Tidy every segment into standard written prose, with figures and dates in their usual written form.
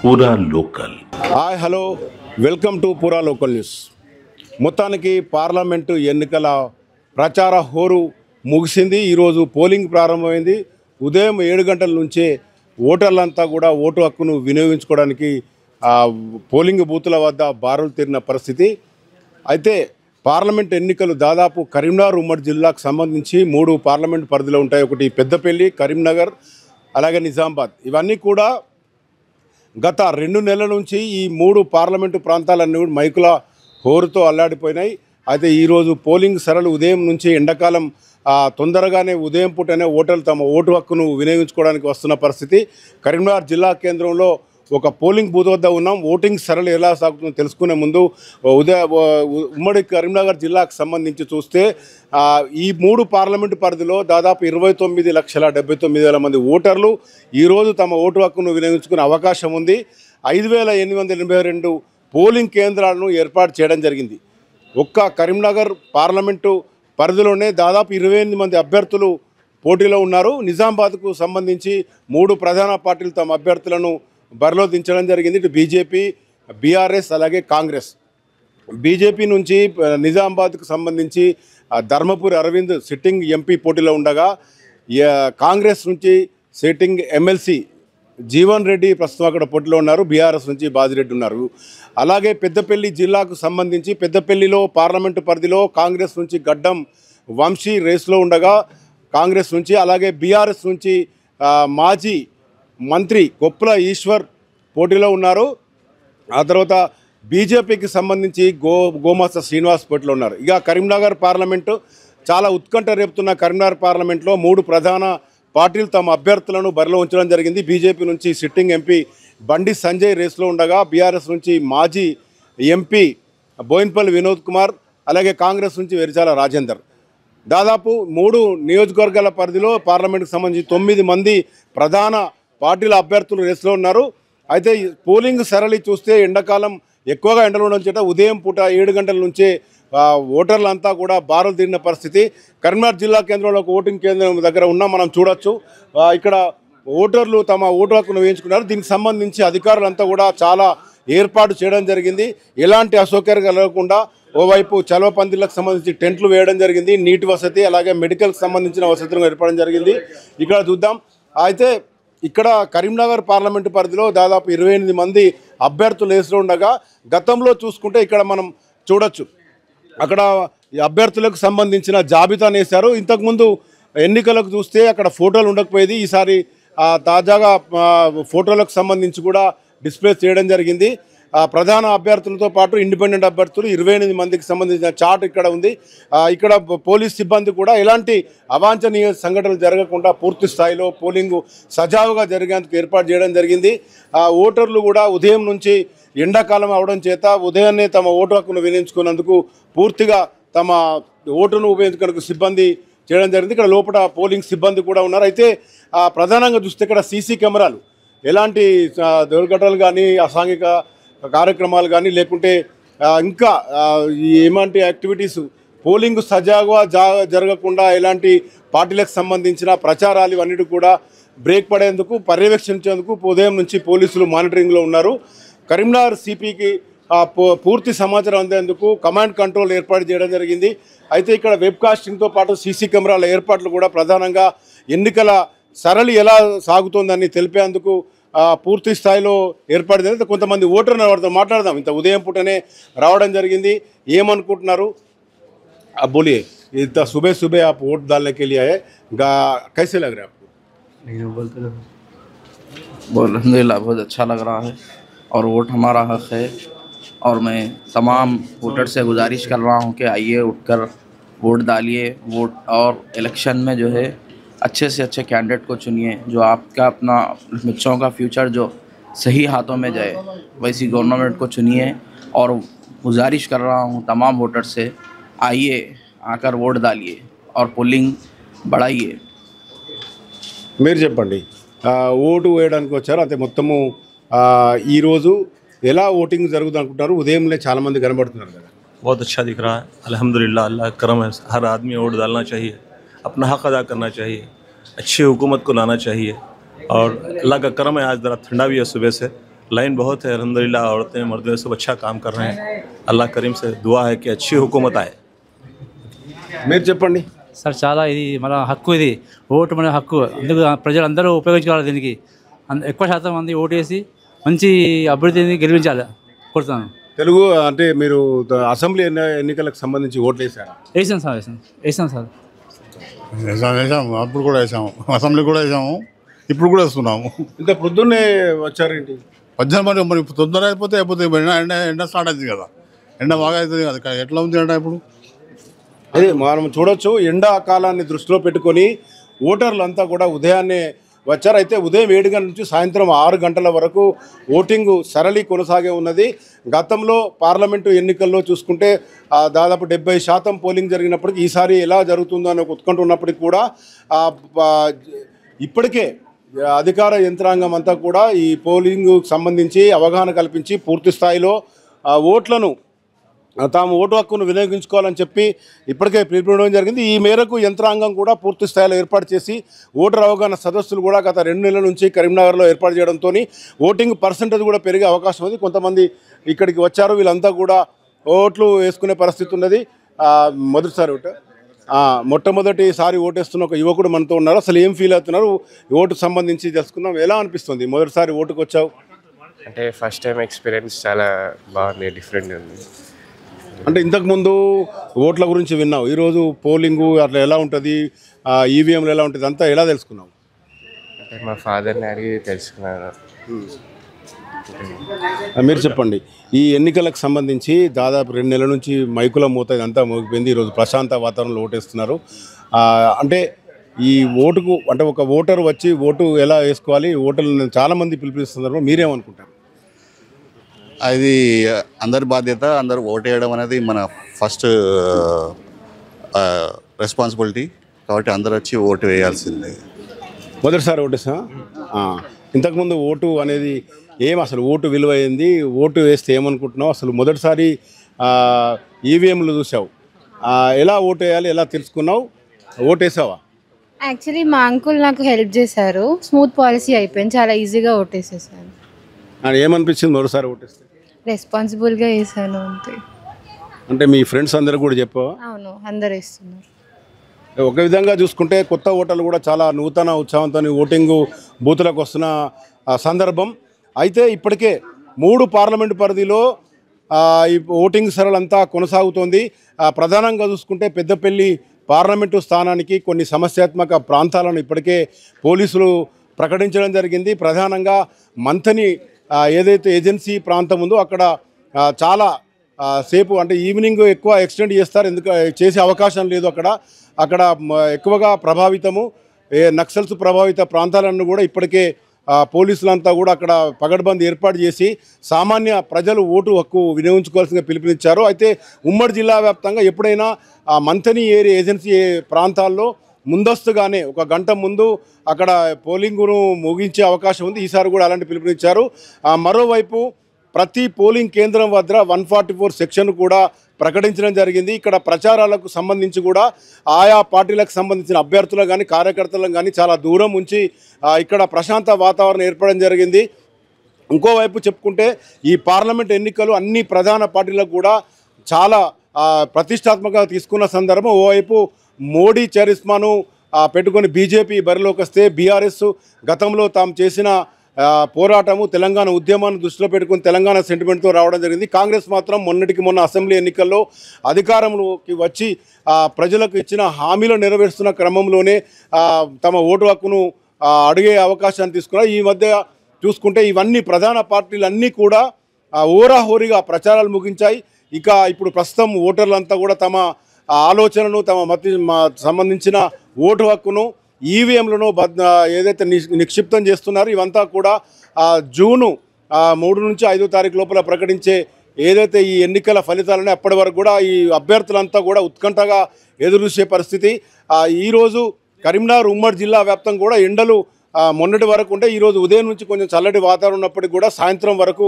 పూరా local. Hi hello welcome to పూరా local news. మొత్తానికి పార్లమెంటు ఎన్నికల ప్రచార హోరు ముగిసింది. ఈరోజు పోలింగ్ ప్రారంభమైంది. ఉదయం 7 గంటల నుంచే ఓటర్లంతా కూడా ఓటు హక్కును వినియోగించుకోవడానికి పోలింగ్ బూతుల వద్ద బారులు తీరిన పరిస్థితి. అయితే పార్లమెంట్ ఎన్నికలు దాదాపు కరీంనగర్ ఉమ్మడి జిల్లాకు సంబంధించి 3 పార్లమెంట్ పరిధిలో ఉంటాయి. ఒకటి పెద్దపల్లి, కరీంనగర్, అలాగే నిజామాబాద్. ఇవన్నీ కూడా గత 2 నెలల నుంచి ఈ 3 పార్లమెంటు ప్రాంతాలన్నీ కూడా మైకుల హోరుతో అల్లాడిపోయినాయి. అయితే ఈరోజు పోలింగ్ సరళి ఉదయం నుంచి ఎండాకాలం తొందరగానే ఉదయం పూటనే ఓటర్లు తమ ఓటు హక్కును వినియోగించుకోవడానికి వస్తున్న పరిస్థితి. కరీంనగర్ జిల్లా కేంద్రంలో ఒక పోలింగ్ బూత్ వద్ద ఉన్నాం. ఓటింగ్ సరళి ఎలా సాగుతుందో తెలుసుకునే ముందు ఉమ్మడి కరీంనగర్ జిల్లాకు సంబంధించి చూస్తే ఈ 3 పార్లమెంటు పరిధిలో దాదాపు 29,79,000 మంది ఓటర్లు ఈరోజు తమ ఓటు హక్కును వినియోగించుకునే అవకాశం ఉంది. 5,882 పోలింగ్ కేంద్రాలను ఏర్పాటు చేయడం జరిగింది. ఒక్క కరీంనగర్ పార్లమెంటు పరిధిలోనే దాదాపు 28 మంది అభ్యర్థులు పోటీలో ఉన్నారు. నిజామాబాద్కు సంబంధించి 3 ప్రధాన పార్టీలు తమ అభ్యర్థులను బరిలో దించడం జరిగింది. ఇటు బీజేపీ, బీఆర్ఎస్, అలాగే కాంగ్రెస్. బీజేపీ నుంచి నిజామాబాద్కు సంబంధించి ధర్మపురి అరవింద్ సిట్టింగ్ ఎంపీ పోటీలో ఉండగా, కాంగ్రెస్ నుంచి సిట్టింగ్ ఎమ్మెల్సీ జీవన్ రెడ్డి ప్రస్తుతం అక్కడ పోటీలో ఉన్నారు. బీఆర్ఎస్ నుంచి బాజిరెడ్డి ఉన్నారు. అలాగే పెద్దపల్లి జిల్లాకు సంబంధించి పెద్దపల్లిలో పార్లమెంటు పరిధిలో కాంగ్రెస్ నుంచి గడ్డం వంశీ రేసులో ఉండగా కాంగ్రెస్ నుంచి, అలాగే బీఆర్ఎస్ నుంచి మాజీ మంత్రి కొప్పుల ఈశ్వర్ పోటీలో ఉన్నారు. ఆ తర్వాత బీజేపీకి సంబంధించి గోమాస శ్రీనివాస్ పోటీలో ఉన్నారు. ఇక కరీంనగర్ పార్లమెంటు చాలా ఉత్కంఠ రేపుతున్న కరీంనగర్ పార్లమెంట్లో 3 ప్రధాన పార్టీలు తమ అభ్యర్థులను బరిలో ఉంచడం జరిగింది. బీజేపీ నుంచి సిట్టింగ్ ఎంపీ బండి సంజయ్ రేసులో ఉండగా, బీఆర్ఎస్ నుంచి మాజీ ఎంపీ బోయిన్పల్లి వినోద్ కుమార్, అలాగే కాంగ్రెస్ నుంచి వెరిచాల రాజేందర్. దాదాపు 3 నియోజకవర్గాల పరిధిలో పార్లమెంటుకు సంబంధించి 9 మంది ప్రధాన పార్టీల అభ్యర్థులు రేసులో ఉన్నారు. అయితే పోలింగ్ సరళి చూస్తే ఎండాకాలం ఎక్కువగా ఎండలు ఉండడం చేత ఉదయం పూట 7 గంటల నుంచే ఓటర్లంతా కూడా బారులు తీరిన పరిస్థితి. కరీంనగర్ జిల్లా కేంద్రంలో ఒక ఓటింగ్ కేంద్రం దగ్గర ఉన్నాం, మనం చూడొచ్చు. ఇక్కడ ఓటర్లు తమ ఓటు హక్కును వేయించుకున్నారు. దీనికి సంబంధించి అధికారులంతా కూడా చాలా ఏర్పాటు చేయడం జరిగింది. ఎలాంటి అసౌకర్యం కలగకుండా ఓవైపు చలవ పందిళ్లకు సంబంధించి టెంట్లు వేయడం జరిగింది. నీటి వసతి, అలాగే మెడికల్కి సంబంధించిన వసతులను ఏర్పడడం జరిగింది. ఇక్కడ చూద్దాం. అయితే ఇక్కడ కరీంనగర్ పార్లమెంటు పరిధిలో దాదాపు 28 మంది అభ్యర్థులు వేస్తూ ఉండగా, గతంలో చూసుకుంటే ఇక్కడ మనం చూడొచ్చు అక్కడ అభ్యర్థులకు సంబంధించిన జాబితాను వేశారు. ఇంతకుముందు ఎన్నికలకు చూస్తే అక్కడ ఫోటోలు ఉండకపోయేది. ఈసారి తాజాగా ఫోటోలకు సంబంధించి కూడా డిస్ప్లే చేయడం జరిగింది. ప్రధాన అభ్యర్థులతో పాటు ఇండిపెండెంట్ అభ్యర్థులు 28 మందికి సంబంధించిన చార్ట్ ఇక్కడ ఉంది. ఇక్కడ పోలీస్ సిబ్బంది కూడా ఎలాంటి అవాంఛనీయ సంఘటనలు జరగకుండా పూర్తి స్థాయిలో పోలింగు సజావుగా జరిగేందుకు ఏర్పాటు చేయడం జరిగింది. ఓటర్లు కూడా ఉదయం నుంచి ఎండాకాలం అవడం చేత ఉదయాన్నే తమ ఓటు హక్కును వినియోగించుకున్నందుకు పూర్తిగా తమ ఓటును ఉపయోగించుకునేందుకు సిబ్బంది చేయడం జరిగింది. ఇక్కడ లోపల పోలింగ్ సిబ్బంది కూడా ఉన్నారు. అయితే ప్రధానంగా చూస్తే ఇక్కడ సీసీ కెమెరాలు ఎలాంటి దుర్ఘటనలు కానీ, అసాంఘిక కార్యక్రమాలు కానీ, లేకుంటే ఇంకా ఏమంటి యాక్టివిటీస్ పోలింగ్ సజావుగా జరగకుండా ఎలాంటి పార్టీలకు సంబంధించిన ప్రచారాలు ఇవన్నిటి కూడా బ్రేక్ పడేందుకు, పర్యవేక్షించేందుకు ఉదయం నుంచి పోలీసులు మానిటరింగ్లో ఉన్నారు. కరీంనగర్ సిపికి పూర్తి సమాచారం అందేందుకు కమాండ్ కంట్రోల్ ఏర్పాటు చేయడం జరిగింది. అయితే ఇక్కడ వెబ్కాస్టింగ్తో పాటు సీసీ కెమెరాల ఏర్పాట్లు కూడా ప్రధానంగా ఎన్నికల సరళి ఎలా సాగుతోందని తెలిపేందుకు పూర్తి స్థాయిలో ఏర్పాటు జరిగింది. కొంతమంది ఓటర్లు వారితో మాట్లాడదాం. ఇంత ఉదయం పూటనే రావడం జరిగింది. ఏమనుకుంటున్నారు? बोलिए, इतना सुबह सुबह आप वोट डालने के लिए आए, कैसे लग रहा है आपको? अल्हम्दुलिल्लाह बहुत अच्छा लग रहा है और वोट हमारा हक है। और मैं तमाम वोटर से गुजारिश कर रहा हूँ कि आइए उठकर वोट डालिए। वोट और इलेक्शन में जो है अच्छे से अच्छे कैंडिडेट को चुनिए, जो आपका अपना बच्चों का फ्यूचर जो सही हाथों में जाए, वैसी गवर्नमेंट को चुनिए। और गुजारिश कर रहा हूँ तमाम वोटर से, आइए आकर वोट डालिए और पोलिंग बढ़ाइए। మీరు చెప్పండి, ఓటు వేయడానికి వచ్చారు. అంటే మొత్తము ఈరోజు ఎలా ఓటింగ్ జరుగుతుంది అనుకుంటారు? ఉదయంలో చాలామంది కనబడుతున్నారు కదా. बहुत अच्छा दिख रहा है, अल्हम्दुलिल्लाह, अल्लाह का करम है। हर आदमी वोट डालना चाहिए, अपना हक़ अदा करना चाहिए, अच्छी हुकूमत को लाना चाहिए। और अल्लाह का करम है, आज ज़रा ठंडा भी है सुबह से, लाइन बहुत है अल्हम्दुलिल्लाह। औरतें मर्द सब अच्छा काम कर रहे हैं। अल्लाह करीम से दुआ है कि अच्छी हुकूमत आए। మీరు చెప్పండి. సార్ చాలా ఇది మన హక్కు, ఇది ఓటు మన హక్కు. అందుకు ప్రజలందరూ ఉపయోగించుకోవాలి దీనికి. ఎక్కువ శాతం మంది ఓటేసి మంచి అభివృద్ధిని గెలిపించాలి కోరుతున్నాను. తెలుగు అంటే మీరు అసెంబ్లీ ఎన్నికలకు సంబంధించి ఓట్లు వేశారా? వేసాను సార్, వేసాను సార్. వేసాము, అప్పుడు కూడా వేసాము, అసెంబ్లీ కూడా వేసాము, ఇప్పుడు కూడా వేస్తున్నాము. ఇంత పొద్దున్నే వచ్చారేంటి? పద్దెనిమిది మరి తొందర అయిపోతే ఎండ స్టార్ట్ అవుతుంది కదా, ఎండ బాగా అవుతుంది కదా. ఎట్లా ఉంది ఎండ ఇప్పుడు? అదే మనం చూడొచ్చు, ఎండాకాలాన్ని దృష్టిలో పెట్టుకొని ఓటర్లు అంతా కూడా ఉదయాన్నే వచ్చారు. అయితే ఉదయం 7 గంటల నుంచి సాయంత్రం 6 గంటల వరకు ఓటింగు సరళి కొనసాగే ఉన్నది. గతంలో పార్లమెంటు ఎన్నికల్లో చూసుకుంటే దాదాపు 70% పోలింగ్ జరిగినప్పటికీ ఈసారి ఎలా జరుగుతుందో అని ఒక ఉత్కంఠ ఉన్నప్పటికీ కూడా ఇప్పటికే అధికార యంత్రాంగం అంతా కూడా ఈ పోలింగ్కు సంబంధించి అవగాహన కల్పించి పూర్తి స్థాయిలో ఓట్లను తాము ఓటు హక్కును వినియోగించుకోవాలని చెప్పి ఇప్పటికే పిలుపునివ్వడం జరిగింది. ఈ మేరకు యంత్రాంగం కూడా పూర్తి స్థాయిలో ఏర్పాటు చేసి ఓటర్ అవగాహన సదస్సులు కూడా గత 2 నెలల నుంచి కరీంనగర్లో ఏర్పాటు చేయడంతో ఓటింగ్ పర్సంటేజ్ కూడా పెరిగే అవకాశం ఉంది. కొంతమంది ఇక్కడికి వచ్చారు, వీళ్ళంతా కూడా ఓట్లు వేసుకునే పరిస్థితి ఉన్నది. మొట్టమొదటిసారి ఓటేస్తున్న ఒక యువకుడు మనతో ఉన్నారు. అసలు ఏం ఫీల్ అవుతున్నారు, ఓటుకు సంబంధించి తెలుసుకుందాం. ఎలా అనిపిస్తుంది మొదటిసారి ఓటుకు వచ్చావు? అంటే ఫస్ట్ టైం ఎక్స్పీరియన్స్ చాలా బాగుంది, డిఫరెంట్ ఉంది. అంటే ఇంతకుముందు ఓట్ల గురించి విన్నావు, ఈరోజు పోలింగు అట్లా ఎలా ఉంటుంది, ఈవీఎంలు ఎలా ఉంటుంది, అంతా ఎలా తెలుసుకున్నావు? అంటే మా ఫాదర్ని అడిగి తెలుసుకున్నాను. మీరు చెప్పండి. ఈ ఎన్నికలకు సంబంధించి దాదాపు 2 నెలల నుంచి మైకుల మూత ఇదంతా మోగిపోయింది. ఈరోజు ప్రశాంత వాతావరణంలో ఓటేస్తున్నారు. అంటే ఈ ఓటుకు అంటే ఒక ఓటర్ వచ్చి ఓటు ఎలా వేసుకోవాలి, ఓటర్లు చాలామంది పిలిపిస్తున్నారు, మీరేమనుకుంటారు? అది అందరి బాధ్యత. అందరూ ఓటు వేయడం అనేది మన ఫస్ట్ రెస్పాన్సిబిలిటీ. కాబట్టి అందరూ వచ్చి ఓటు వేయాల్సిందే. మొదటిసారి ఓటేసా? ఇంతకుముందు ఓటు అనేది అసలు ఓటు విలువ అయింది, ఓటు వేస్తే ఏమనుకుంటున్నావు? అసలు మొదటిసారి ఈవీఎంలు చూసావు, ఎలా ఓటు వేయాలి ఎలా తెలుసుకున్నావు, ఓటు వేసావా? యాక్చువల్లీ మా అంకుల్ నాకు హెల్ప్ చేశారు, స్మూత్ పాలసీ అయిపోయింది, చాలా ఈజీగా ఓటేసేసాను. ఏమనిపించింది మొదటిసారి ఓటేస్తే? రెస్పాన్సిబుల్గా వేసాను అంతే. అంటే మీ ఫ్రెండ్స్ అందరూ కూడా చెప్పావా? అవును, అందరు వేస్తున్నారు. ఒక విధంగా చూసుకుంటే కొత్త ఓటర్లు కూడా చాలా నూతన ఉత్సాహంతో ఓటింగ్ బూతులకు వస్తున్న సందర్భం. అయితే ఇప్పటికే 3 పార్లమెంటు పరిధిలో ఈ ఓటింగ్ సరళంతా కొనసాగుతోంది. ప్రధానంగా చూసుకుంటే పెద్దపల్లి పార్లమెంటు స్థానానికి కొన్ని సమస్యాత్మక ప్రాంతాలను ఇప్పటికే పోలీసులు ప్రకటించడం జరిగింది. ప్రధానంగా మంథని ఏదైతే ఏజెన్సీ ప్రాంతం ఉందో అక్కడ చాలా సేపు అంటే ఈవినింగ్ ఎక్కువ ఎక్స్టెండ్ చేస్తారు, చేసే అవకాశం లేదు. అక్కడ ఎక్కువగా ప్రభావితము నక్సల్స్ ప్రభావిత ప్రాంతాలను కూడా ఇప్పటికే పోలీసులంతా కూడా అక్కడ పగడ్బందీ ఏర్పాటు చేసి సామాన్య ప్రజలు ఓటు హక్కు వినియోగించుకోవాల్సిందిగా పిలుపునిచ్చారు. అయితే ఉమ్మడి జిల్లా వ్యాప్తంగా ఎప్పుడైనా మంథని ఏజెన్సీ ప్రాంతాల్లో ముందస్తుగానే 1 గంట ముందు అక్కడ పోలింగును ముగించే అవకాశం ఉంది. ఈసారి కూడా అలాంటి పిలుపునిచ్చారు. మరోవైపు ప్రతి పోలింగ్ కేంద్రం వద్ద 144 సెక్షన్ కూడా ప్రకటించడం జరిగింది. ఇక్కడ ప్రచారాలకు సంబంధించి కూడా ఆయా పార్టీలకు సంబంధించిన అభ్యర్థులకు కానీ కార్యకర్తలకు కానీ చాలా దూరం ఉంచి ఇక్కడ ప్రశాంత వాతావరణం ఏర్పడడం జరిగింది. ఇంకోవైపు చెప్పుకుంటే ఈ పార్లమెంట్ ఎన్నికలు అన్ని ప్రధాన పార్టీలకు కూడా చాలా ప్రతిష్టాత్మకంగా తీసుకున్న సందర్భం. ఓవైపు మోడీ చరిస్మాను పెట్టుకొని బీజేపీ బరిలోకి వస్తే బీఆర్ఎస్ గతంలో తాము చేసిన పోరాటము తెలంగాణ ఉద్యమాన్ని దృష్టిలో పెట్టుకుని తెలంగాణ సెంటిమెంట్తో రావడం జరిగింది. కాంగ్రెస్ మాత్రం మొన్న అసెంబ్లీ ఎన్నికల్లో అధికారంలోకి వచ్చి ప్రజలకు ఇచ్చిన హామీలు నెరవేరుస్తున్న క్రమంలోనే తమ ఓటు హక్కును అడిగే అవకాశాన్ని తీసుకున్నారు. ఈ మధ్య చూసుకుంటే ఇవన్నీ ప్రధాన పార్టీలన్నీ కూడా హోరాహోరీగా ప్రచారాలు ముగించాయి. ఇప్పుడు ప్రస్తుతం ఓటర్లంతా కూడా తమ ఆలోచనను తమ సంబంధించిన ఓటు హక్కును ఈవీఎంలను ఏదైతే నిక్షిప్తం చేస్తున్నారు ఇవంతా కూడా జూను 3 నుంచి 5 తారీఖు లోపల ప్రకటించే ఏదైతే ఈ ఎన్నికల ఫలితాలని అప్పటి వరకు కూడా ఈ అభ్యర్థులంతా కూడా ఉత్కంఠగా ఎదురుచూసే పరిస్థితి. ఈరోజు కరీంనగర్ ఉమ్మడి జిల్లా వ్యాప్తంగా కూడా ఎండలు మొన్నటి వరకు ఉంటే ఈరోజు ఉదయం నుంచి కొంచెం చల్లటి వాతావరణం ఉన్నప్పటికీ కూడా సాయంత్రం వరకు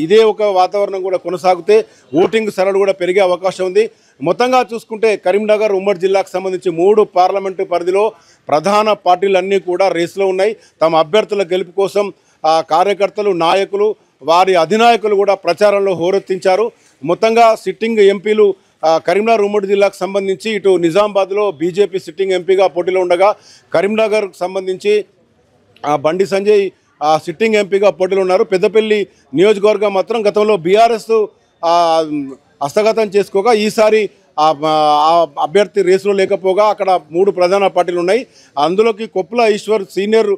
ఇదే ఒక వాతావరణం కూడా కొనసాగితే ఓటింగ్ సరళి కూడా పెరిగే అవకాశం ఉంది. మొత్తంగా చూసుకుంటే కరీంనగర్ ఉమ్మడి జిల్లాకు సంబంధించి 3 పార్లమెంటు పరిధిలో ప్రధాన పార్టీలన్నీ కూడా రేసులో ఉన్నాయి. తమ అభ్యర్థుల గెలుపు కోసం కార్యకర్తలు, నాయకులు, వారి అధినాయకులు కూడా ప్రచారంలో హోరెత్తించారు. మొత్తంగా సిట్టింగ్ ఎంపీలు కరీంనగర్ ఉమ్మడి జిల్లాకు సంబంధించి ఇటు నిజామాబాద్లో బీజేపీ సిట్టింగ్ ఎంపీగా పోటీలో ఉండగా, కరీంనగర్కు సంబంధించి బండి సంజయ్ సిట్టింగ్ ఎంపీగా పోటీలో ఉన్నారు. పెద్దపల్లి నియోజకవర్గం మాత్రం గతంలో బీఆర్ఎస్ హస్తగతం చేసుకోగా ఈసారి అభ్యర్థి రేసులో లేకపోగా అక్కడ 3 ప్రధాన పార్టీలు ఉన్నాయి. అందులోకి కొప్పుల ఈశ్వర్ సీనియర్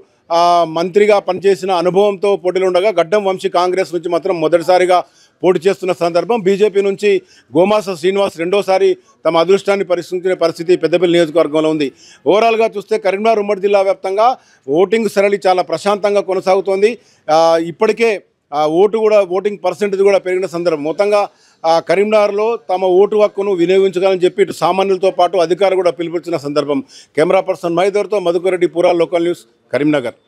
మంత్రిగా పనిచేసిన అనుభవంతో పోటీలో ఉండగా, గడ్డం వంశీ కాంగ్రెస్ నుంచి మాత్రం మొదటిసారిగా పోటీ చేస్తున్న సందర్భం. బీజేపీ నుంచి గోమాస శ్రీనివాస్ రెండోసారి తమ అదృష్టాన్ని పరీక్షించిన పరిస్థితి పెద్దపల్లి నియోజకవర్గంలో ఉంది. ఓవరాల్గా చూస్తే కరీంనగర్ ఉమ్మడి జిల్లా వ్యాప్తంగా ఓటింగ్ సరళి చాలా ప్రశాంతంగా కొనసాగుతోంది. ఇప్పటికే ఓటింగ్ పర్సెంటేజ్ కూడా పెరిగిన సందర్భం. మొత్తంగా కరీంనగర్లో తమ ఓటు హక్కును వినియోగించగలని చెప్పి ఇటు సామాన్యులతో పాటు అధికారులు కూడా పిలుపునిచ్చిన సందర్భం. కెమెరా పర్సన్ మహేందర్తో మధుకర్ రెడ్డి, పూరా లోకల్ న్యూస్, కరీంనగర్.